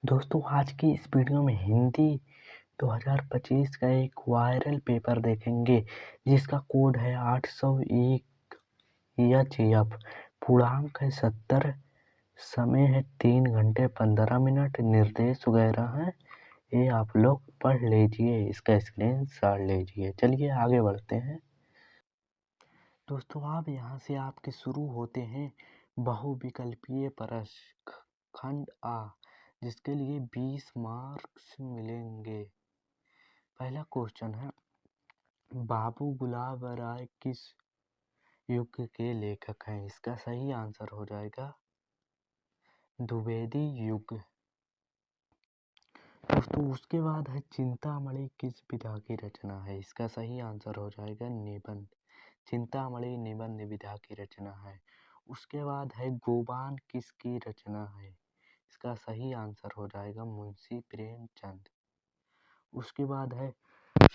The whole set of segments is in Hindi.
दोस्तों आज की इस वीडियो में हिंदी 2025 का एक वायरल पेपर देखेंगे जिसका कोड है 801 एचएफ। पूर्णांक है 70, समय है 3 घंटे 15 मिनट, निर्देश वगैरह हैं। ये आप लोग पढ़ लीजिए, इसका स्क्रीनशॉट लीजिए। चलिए आगे बढ़ते हैं। दोस्तों अब यहाँ से आपके शुरू होते हैं बहुविकल्पीय प्रश्न खंड आ, जिसके लिए 20 मार्क्स मिलेंगे। पहला क्वेश्चन है, बाबू गुलाब राय किस युग के लेखक हैं? इसका सही आंसर हो जाएगा द्विवेदी युग। दोस्तों उसके बाद है, चिंतामणि किस विधा की रचना है? इसका सही आंसर हो जाएगा निबंध। चिंतामणि निबंध विधा की रचना है। उसके बाद है, गोबान किसकी रचना है? इसका सही आंसर हो जाएगा मुंशी प्रेमचंद। उसके बाद है,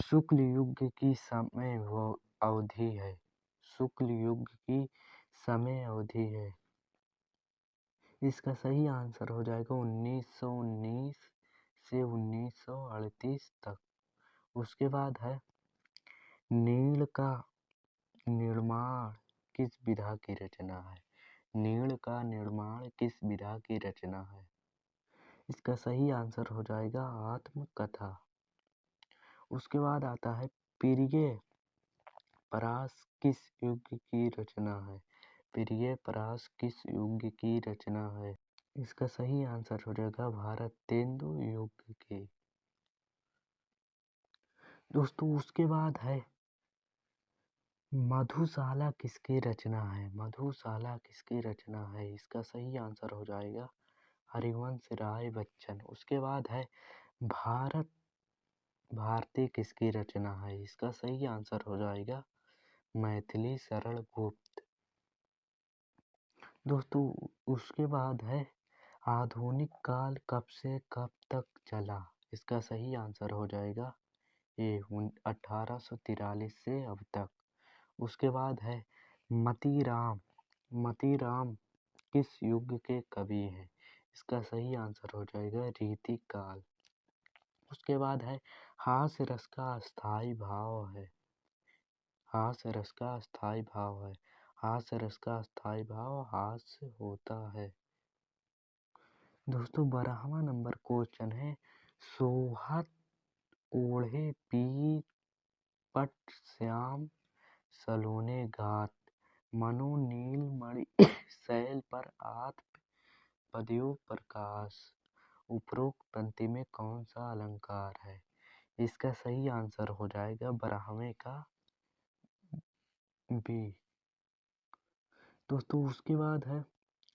शुक्ल युग की समय अवधि है। शुक्ल युग की समय अवधि है। इसका सही आंसर हो जाएगा 1919 से 1938 तक। उसके बाद है, नील का निर्माण किस विधा की रचना है? नील का निर्माण किस विधा की रचना है? इसका सही आंसर हो जाएगा आत्मकथा। उसके बाद आता है, प्रिय परास किस युग की रचना है? प्रिय परास किस युग की रचना है? इसका सही आंसर हो जाएगा भारतेंदु युग की। दोस्तों उसके बाद है, मधुशाला किसकी रचना है? मधुशाला किसकी रचना है? इसका सही आंसर हो जाएगा हरिवंश राय बच्चन। उसके बाद है, भारत भारती किसकी रचना है? इसका सही आंसर हो जाएगा मैथिली शरण गुप्त। दोस्तों उसके बाद है, आधुनिक काल कब से कब तक चला? इसका सही आंसर हो जाएगा ये 1843 से अब तक। उसके बाद है, मतीराम मतीराम किस युग के कवि हैं? इसका सही आंसर हो जाएगा रीति काल। उसके बाद है, हास्य रस का स्थायी भाव है। हास्य रस का स्थायी भाव है। हास्य रस का स्थायी भाव हास्य होता है। दोस्तों 12वां नंबर क्वेश्चन है, सोहत ओढ़े पीर पट श्याम सलोने घात, मनो नीलमणि शैल पर आत्म पदयो प्रकाश। उपरोक्त पंक्ति में कौन सा अलंकार है? इसका सही आंसर हो जाएगा 12वें का बी। दोस्तों उसके बाद है,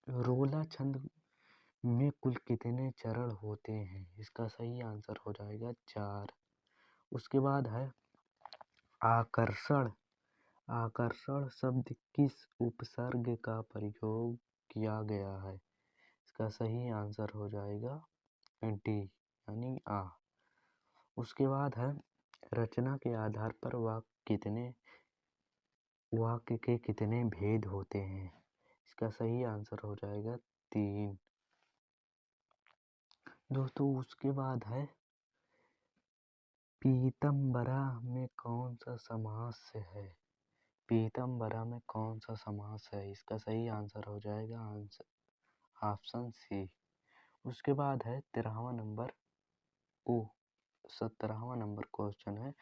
रोला छंद में कुल कितने चरण होते हैं? इसका सही आंसर हो जाएगा 4। उसके बाद है, आकर्षण आकर्षण शब्द किस उपसर्ग का प्रयोग किया गया है? इसका सही आंसर हो जाएगा डी यानी आ। उसके बाद है, रचना के आधार पर वाक्य के कितने भेद होते हैं? इसका सही आंसर हो जाएगा 3। दोस्तों उसके बाद है, पीतम्बरा में कौन सा समास है? पीतम्बरा में कौन सा समास है? इसका सही आंसर हो जाएगा ऑप्शन सी। उसके बाद है 13वां नंबर 17वां नंबर क्वेश्चन है,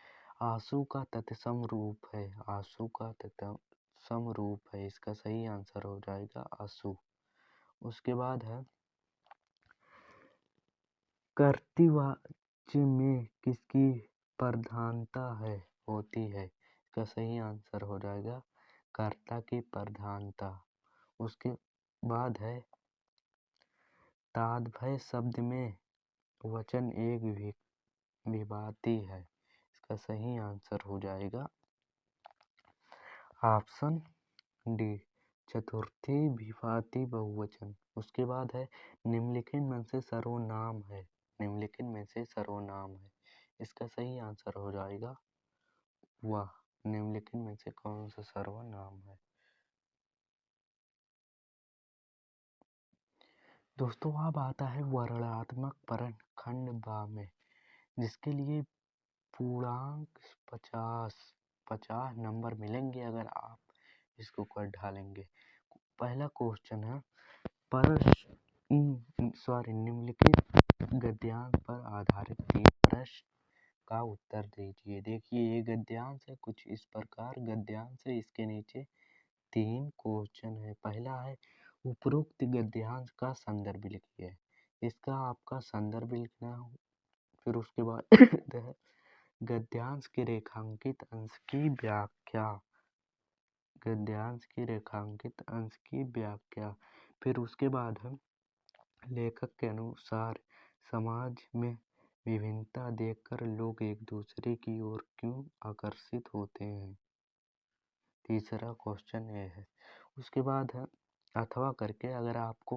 आंसू का तत्सम रूप है। आंसू का तत्सम रूप है। इसका सही आंसर हो जाएगा आंसू। उसके बाद है, कर्तृवाच्य में किसकी प्रधानता होती है? इसका सही आंसर हो जाएगा कर्ता की प्रधानता। उसके बाद है, तादभय शब्द में वचन एक विभाती है। इसका सही आंसर हो जाएगा ऑप्शन डी चतुर्थी विभाती बहुवचन। उसके बाद है, निम्नलिखित में से सर्वनाम है। निम्नलिखित में से सर्वनाम है। इसका सही आंसर हो जाएगा वह। निम्नलिखित में से कौन सा सर्वनाम है? दोस्तों अब आता है वर्णनात्मक प्रश्न खंड बा में, जिसके लिए पूर्णांक 50 नंबर मिलेंगे अगर आप इसको कर ढालेंगे। पहला क्वेश्चन है निम्नलिखित गद्यांश पर आधारित 3 प्रश्न का उत्तर दीजिए। देखिए ये गद्यांश है कुछ इस प्रकार गद्यांश है, इसके नीचे 3 क्वेश्चन है। पहला है उपरोक्त गद्यांश का संदर्भ लिखिए, इसका आपका संदर्भ लिखना है। फिर उसके बाद गद्यांश के रेखांकित अंश की व्याख्या, गद्यांश के रेखांकित अंश की व्याख्या। फिर उसके बाद हम लेखक के अनुसार समाज में विभिन्नता देखकर लोग एक दूसरे की ओर क्यों आकर्षित होते हैं। तीसरा क्वेश्चन ये है। उसके बाद है अथवा करके, अगर आपको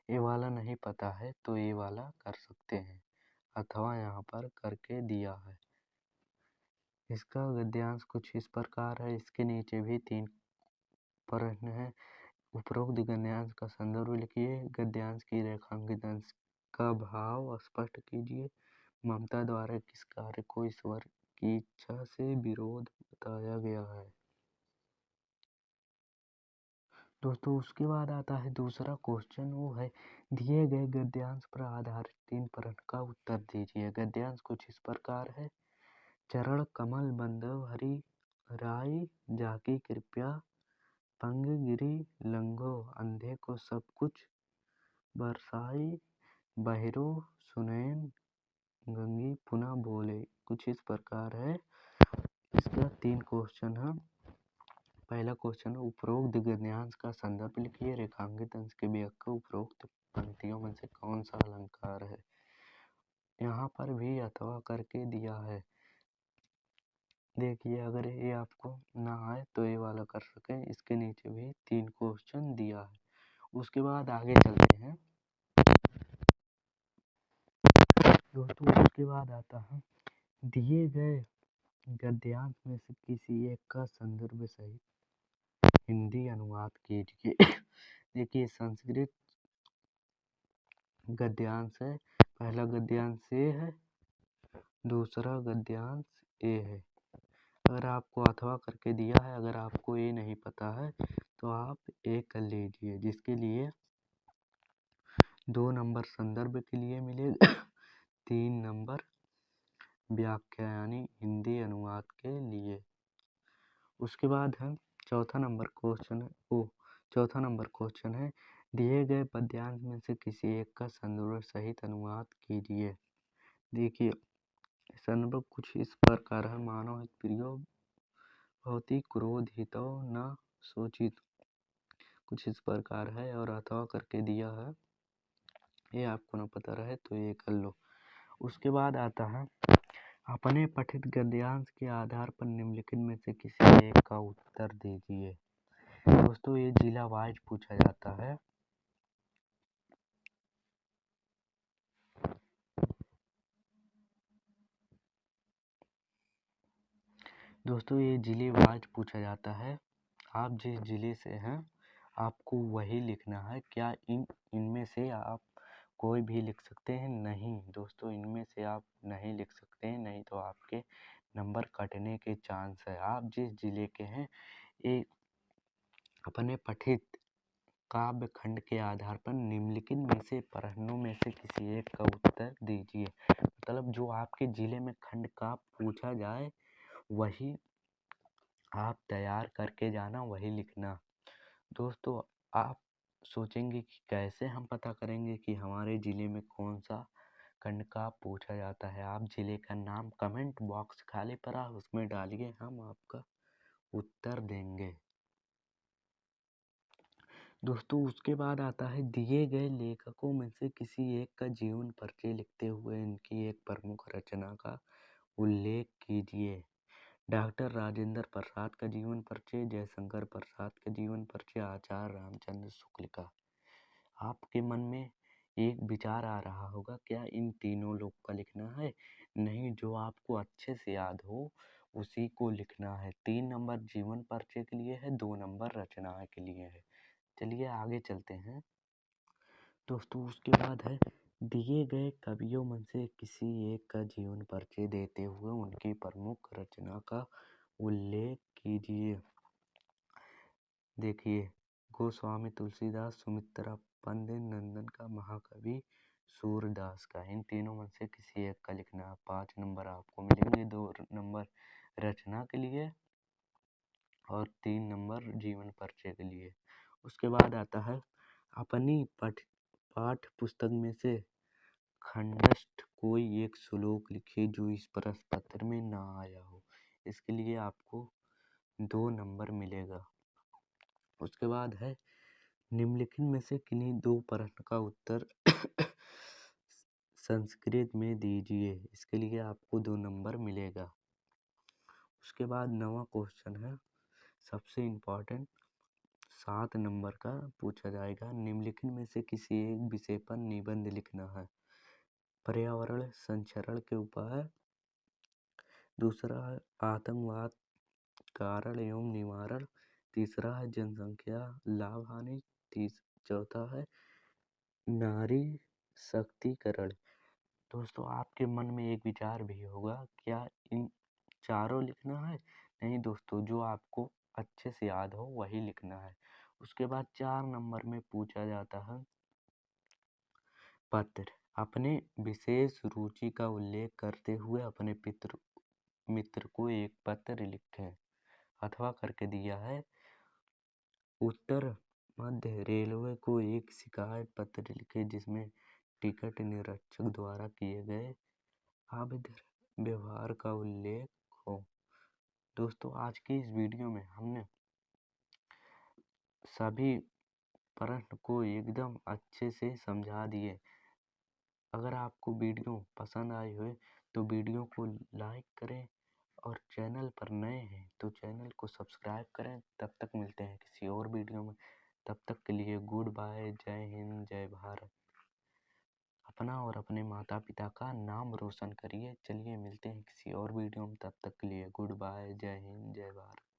ये वाला नहीं पता है तो ये वाला कर सकते हैं। अथवा यहाँ पर करके दिया है। इसका गद्यांश कुछ इस प्रकार है, इसके नीचे भी 3 प्रश्न है। उपरोक्त गद्यांश का संदर्भ लिखिए, गद्यांश की रेखांकित अंश का भाव स्पष्ट कीजिए, ममता द्वारा किस कार्य को ईश्वर की इच्छा से विरोध बताया गया है। दोस्तों उसके बाद आता है दूसरा क्वेश्चन, वो है दिए गए गद्यांश पर आधारित 3 प्रश्न का उत्तर दीजिए। गद्यांश कुछ इस प्रकार है। चरण कमल बंधव हरि राय जाकी कृपया, पंग गिरी लंघो अंधे को सब कुछ बरसाई, बहिरो सुनैन गंगी पुनः बोले। कुछ इस प्रकार है। इसका 3 क्वेश्चन है। पहला क्वेश्चन उपरोक्त गद्यांश का संदर्भ लिखिए, रेखांकित अंश की व्याख्या, उपरोक्त पंक्तियों में से कौन सा अलंकार है। यहाँ पर भी अथवा करके दिया है। देखिए अगर ये आपको ना आए तो ये वाला कर सके। इसके नीचे भी 3 क्वेश्चन दिया है। उसके बाद आगे चलते हैं दोस्तों। उसके बाद आता है दिए गए गद्यांश में से किसी एक का संदर्भ सहित हिंदी अनुवाद कीजिए। देखिए संस्कृत गद्यांश है, पहला गद्यांश ए है, दूसरा गद्यांश ए है। अगर आपको अथवा करके दिया है, अगर आपको ये नहीं पता है तो आप ए कर लीजिए, जिसके लिए 2 नंबर संदर्भ के लिए मिलेगा, 3 नंबर व्याख्या यानी हिंदी अनुवाद के लिए। उसके बाद है चौथा नंबर क्वेश्चन है दिए गए पद्यांश में से किसी एक का संदर्भ सहित अनुवाद कीजिए। देखिए संदर्भ कुछ इस प्रकार है। मानव हित प्रियो भवति क्रोध हितो न सोचित, कुछ इस प्रकार है। और अथवा करके दिया है, ये आपको न पता रहे तो ये कर लो। उसके बाद आता है अपने पठित गद्यांश के आधार पर निम्नलिखित में से किसी एक का उत्तर दीजिए। दोस्तों ये जिला वाइज पूछा जाता है। दोस्तों ये जिले वाइज पूछा जाता है। आप जिस जिले से हैं आपको वही लिखना है। क्या इनमें से आप कोई भी लिख सकते हैं? नहीं दोस्तों, इनमें से आप नहीं लिख सकते हैं, नहीं तो आपके नंबर कटने के चांस है। आप जिस जिले के हैं ये अपने पठित काव्य खंड के आधार पर निम्नलिखित में से प्रश्नों में से किसी एक का उत्तर दीजिए। मतलब जो आपके जिले में खंड का पूछा जाए वही आप तैयार करके जाना, वही लिखना। दोस्तों आप सोचेंगे कि कैसे हम पता करेंगे कि हमारे ज़िले में कौन सा खंड का पूछा जाता है। आप ज़िले का नाम कमेंट बॉक्स खाली पड़ा उसमें डालिए, हम आपका उत्तर देंगे। दोस्तों उसके बाद आता है दिए गए लेखकों में से किसी एक का जीवन परिचय लिखते हुए इनकी एक प्रमुख रचना का उल्लेख कीजिए। डॉक्टर राजेंद्र प्रसाद का जीवन परिचय, जयशंकर प्रसाद का जीवन परिचय, आचार्य रामचंद्र शुक्ल का। आपके मन में एक विचार आ रहा होगा क्या इन तीनों लोग का लिखना है? नहीं, जो आपको अच्छे से याद हो उसी को लिखना है। 3 नंबर जीवन परिचय के लिए है, 2 नंबर रचना के लिए है। चलिए आगे चलते हैं। दोस्तों उसके बाद है दिए गए कवियों में से किसी एक का जीवन परिचय देते हुए उनकी प्रमुख रचना का उल्लेख कीजिए। देखिए, गोस्वामी तुलसीदास, सुमित्रा, पंडित नंदन का, महाकवि सूरदास का। इन तीनों में से किसी एक का लिखना है। 5 नंबर आपको मिलेंगे, 2 नंबर रचना के लिए और 3 नंबर जीवन परिचय के लिए। उसके बाद आता है अपनी पाठ्य पुस्तक में से खंडस्थ कोई एक श्लोक लिखिए जो इस प्रश्न पत्र में ना आया हो। इसके लिए आपको 2 नंबर मिलेगा। उसके बाद है निम्नलिखित में से किन्हीं 2 प्रश्न का उत्तर संस्कृत में दीजिए। इसके लिए आपको 2 नंबर मिलेगा। उसके बाद 9वां क्वेश्चन है सबसे इम्पोर्टेंट, 7 नंबर का पूछा जाएगा। निम्नलिखित में से किसी एक विषय पर निबंध लिखना है। पर्यावरण संरक्षण के उपाय, दूसरा है आतंकवाद कारण एवं निवारण, तीसरा है जनसंख्या लाभ हानि, चौथा है नारी शक्तिकरण। दोस्तों आपके मन में एक विचार भी होगा, क्या इन चारों लिखना है? नहीं दोस्तों, जो आपको अच्छे से याद हो वही लिखना है। उसके बाद 4 नंबर में पूछा जाता है पत्र। अपने विशेष रुचि का उल्लेख करते हुए अपने मित्र को एक पत्र लिखें। अथवा करके दिया है उत्तर मध्य रेलवे को एक शिकायत पत्र लिखे जिसमें टिकट निरीक्षक द्वारा किए गए अभद्र व्यवहार का उल्लेख हो। दोस्तों आज की इस वीडियो में हमने सभी प्रश्न को एकदम अच्छे से समझा दिए। अगर आपको वीडियो पसंद आई हो तो वीडियो को लाइक करें और चैनल पर नए हैं तो चैनल को सब्सक्राइब करें। तब तक मिलते हैं किसी और वीडियो में। तब तक के लिए गुड बाय, जय हिंद, जय भारत। अपना और अपने माता पिता का नाम रोशन करिए। चलिए मिलते हैं किसी और वीडियो में। तब तक के लिए गुड बाय, जय हिंद, जय भारत।